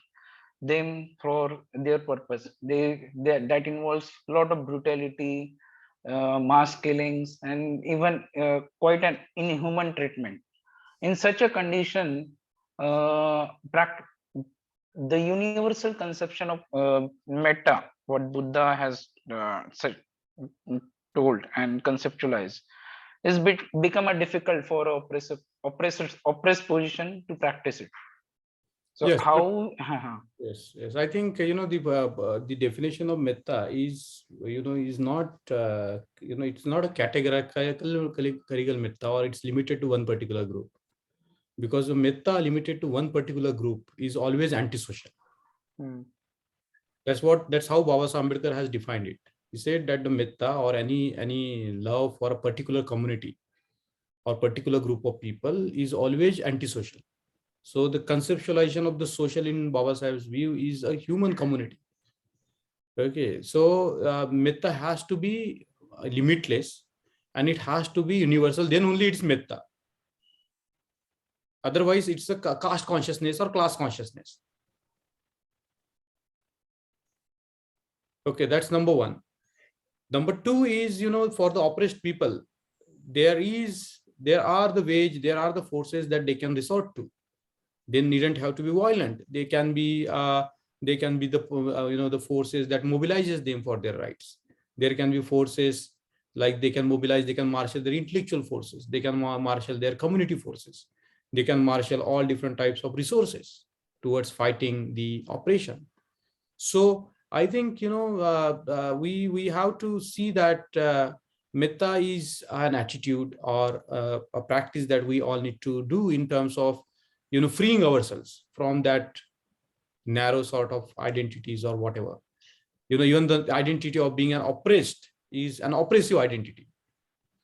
them for their purpose. That involves a lot of brutality, mass killings, and even quite an inhuman treatment. In such a condition, uh, prac- the universal conception of metta, what Buddha has told and conceptualized, is become a difficult for oppressed position to practice it. So Yes, but how? yes. I think the definition of metta is is not it's not a categorical metta, or it's limited to one particular group, because the metta limited to one particular group is always antisocial. Hmm. That's how Baba Ambedkar has defined it. He said that the metta, or any love for a particular community or particular group of people, is always antisocial. So the conceptualization of the social in Baba Sahib's view is a human community. Okay, so metta has to be limitless, and it has to be universal. Then only it's metta. Otherwise, it's a caste consciousness or class consciousness. Okay, that's number one. Number two is, for the oppressed people, there are the forces that they can resort to. They needn't have to be violent. They can be the forces that mobilizes them for their rights. There can be forces like they can marshal their intellectual forces. They can marshal their community forces. They can marshal all different types of resources towards fighting the oppression. So I think we have to see that metta is an attitude, or a practice that we all need to do in terms of freeing ourselves from that narrow sort of identities or whatever. Even the identity of being an oppressed is an oppressive identity.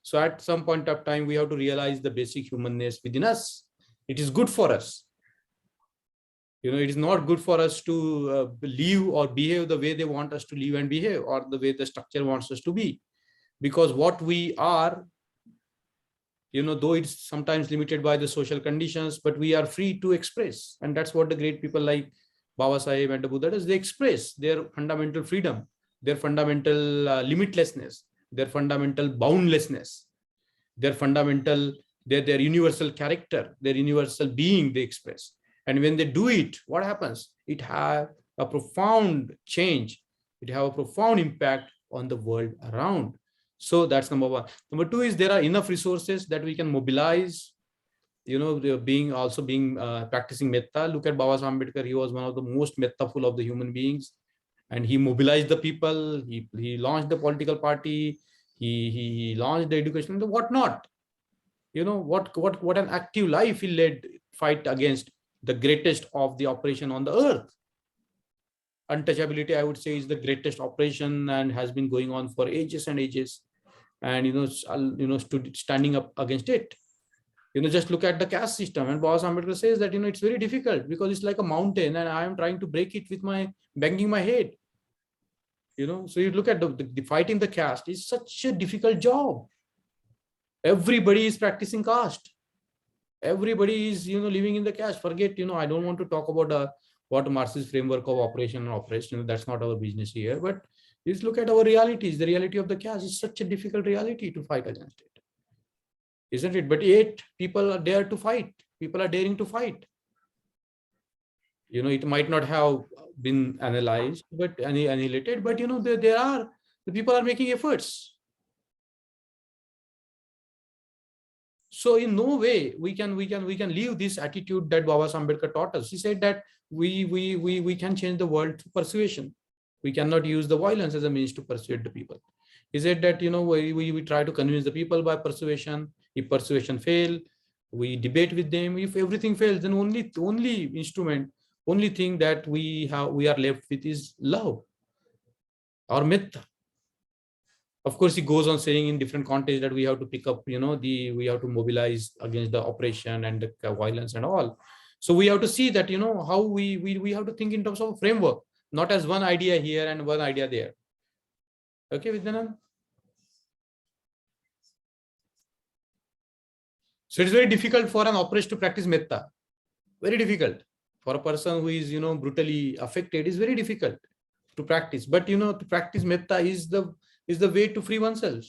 So at some point of time, we have to realize the basic humanness within us. It is good for us. It is not good for us to live or behave the way they want us to live and behave, or the way the structure wants us to be. Because what we are, though it's sometimes limited by the social conditions, but we are free to express. And that's what the great people like Baba Sahib and the Buddha does. They express their fundamental freedom, their fundamental limitlessness, their fundamental boundlessness, their fundamental, their universal character, their universal being they express. And when they do it, what happens? It has a profound change. It has a profound impact on the world around. So that's number one. Number two is there are enough resources that we can mobilize. Practicing metta. Look at Baba Ambedkar. He was one of the most mettaful of the human beings, and he mobilized the people. He launched the political party. He launched the education, the whatnot. What an active life he led, fight against the greatest of the operation on the earth. Untouchability, I would say, is the greatest operation and has been going on for ages and ages. And standing up against it. Just look at the caste system. And Baba Ambedkar says that it's very difficult because it's like a mountain, and I am trying to break it with my banging my head. So you look at the fighting the caste is such a difficult job. Everybody is practicing caste. Everybody is living in the caste. Forget, I don't want to talk about what Marxist framework of operation and operation. That's not our business here. But just look at our realities. The reality of the caste is such a difficult reality to fight against it, isn't it? But yet people are there to fight. People are daring to fight. It might not have been analyzed, but annihilated. But the people are making efforts. So in no way we can leave this attitude that Baba Ambedkar taught us. He said that we can change the world through persuasion. We cannot use the violence as a means to persuade the people. He said that we try to convince the people by persuasion. If persuasion fail, we debate with them. If everything fails, then only thing that we are left with is love. or myth. Of course, he goes on saying in different contexts that we have to pick up, we have to mobilize against the oppression and the violence and all. So we have to see that, how we have to think in terms of a framework, not as one idea here and one idea there. Okay, Vidyanand? So it's very difficult for an oppressed to practice metta. Very difficult. For a person who is, brutally affected, is very difficult to practice. But, to practice metta is the way to free oneself.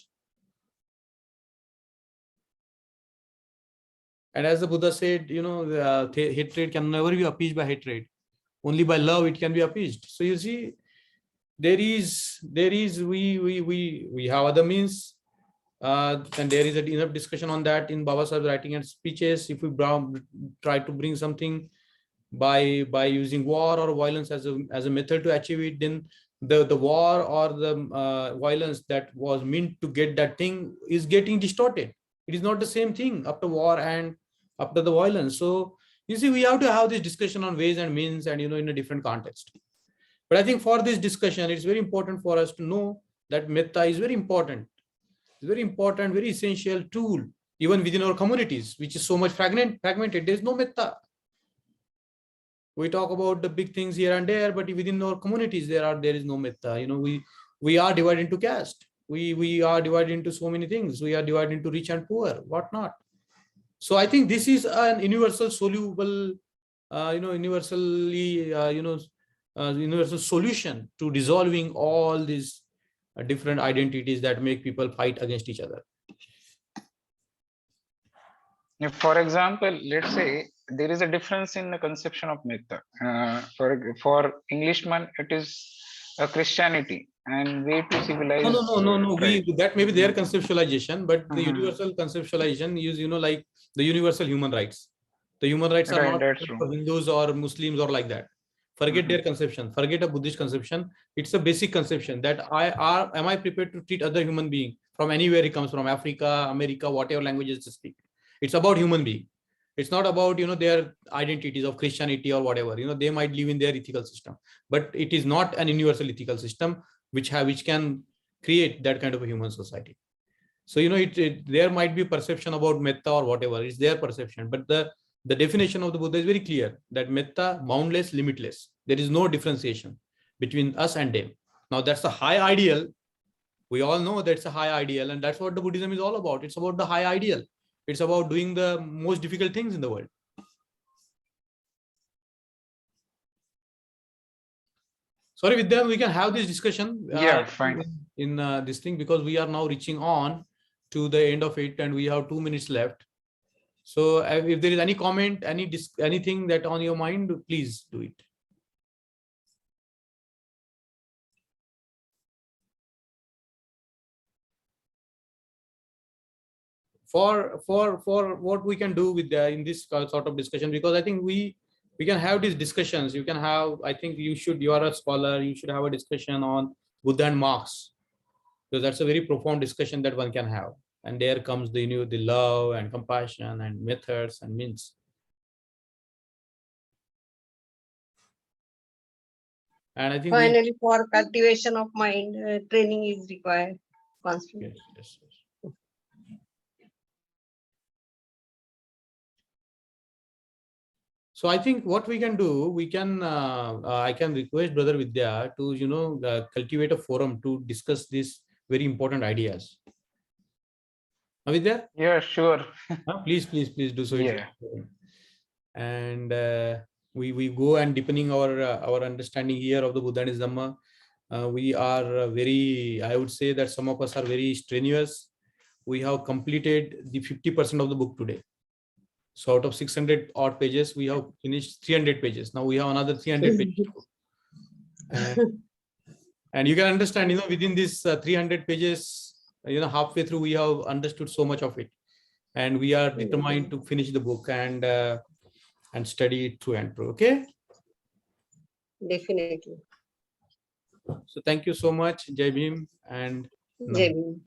And as the Buddha said, hatred can never be appeased by hatred. Only by love it can be appeased. So you see, we have other means, and there is enough discussion on that in Baba Sahib's writing and speeches. If we try to bring something by using war or violence as a method to achieve it, then the war or the violence that was meant to get that thing is getting distorted. It is not the same thing after war and after the violence. So you see, we have to have this discussion on ways and means, and in a different context. But I think for this discussion, it's very important for us to know that metta is very important. It's very important, very essential tool, even within our communities, which is so much fragmented. There's no metta. We talk about the big things here and there, but within our communities, there is no metta. We are divided into caste. We are divided into so many things. We are divided into rich and poor, whatnot. So I think this is an universal soluble, universal solution to resolving all these different identities that make people fight against each other. If, for example, let's say there is a difference in the conception of metta. For Englishman, it is a Christianity and way to civilize. No. That may be their conceptualization, but the universal conceptualization is, like the universal human rights. The human rights are not for Hindus or Muslims or like that. Forget their conception. Forget a Buddhist conception. It's a basic conception that am I prepared to treat other human being from anywhere he comes from, Africa, America, whatever languages they speak. It's about human being. It's not about, their identities of Christianity or whatever. They might live in their ethical system, but it is not an universal ethical system which can create that kind of a human society. So, there might be perception about metta or whatever. It's their perception, but the definition of the Buddha is very clear that metta, boundless, limitless. There is no differentiation between us and them. Now, that's a high ideal. We all know that's a high ideal, and that's what the Buddhism is all about. It's about the high ideal. It's about doing the most difficult things in the world. Sorry, Vidya, we can have this discussion fine. in this thing, because we are now reaching on to the end of it and we have 2 minutes left. So if there is any comment, anything that on your mind, please do it. For what we can do with in this sort of discussion, because I think we can have these discussions. You can have, I think you are a scholar, you should have a discussion on Buddha and Marx, because that's a very profound discussion that one can have. And there comes the love and compassion and methods and means. And I think finally, for cultivation of mind, training is required constantly. Yes. So I think what we can do, I can request Brother Vidya to cultivate a forum to discuss these very important ideas. Vidya? Yeah, sure. Please do so. Yeah. And we go and deepening our understanding here of the Buddha and his Dhamma. We are I would say that some of us are very strenuous. We have completed the 50% of the book today. So out of 600 odd pages, we have finished 300 pages. Now we have another 300 pages. And you can understand, within this 300 pages, halfway through, we have understood so much of it. And we are determined to finish the book and study it through and through. Okay? Definitely. So thank you so much. Jai Bhim and Jai Bhim.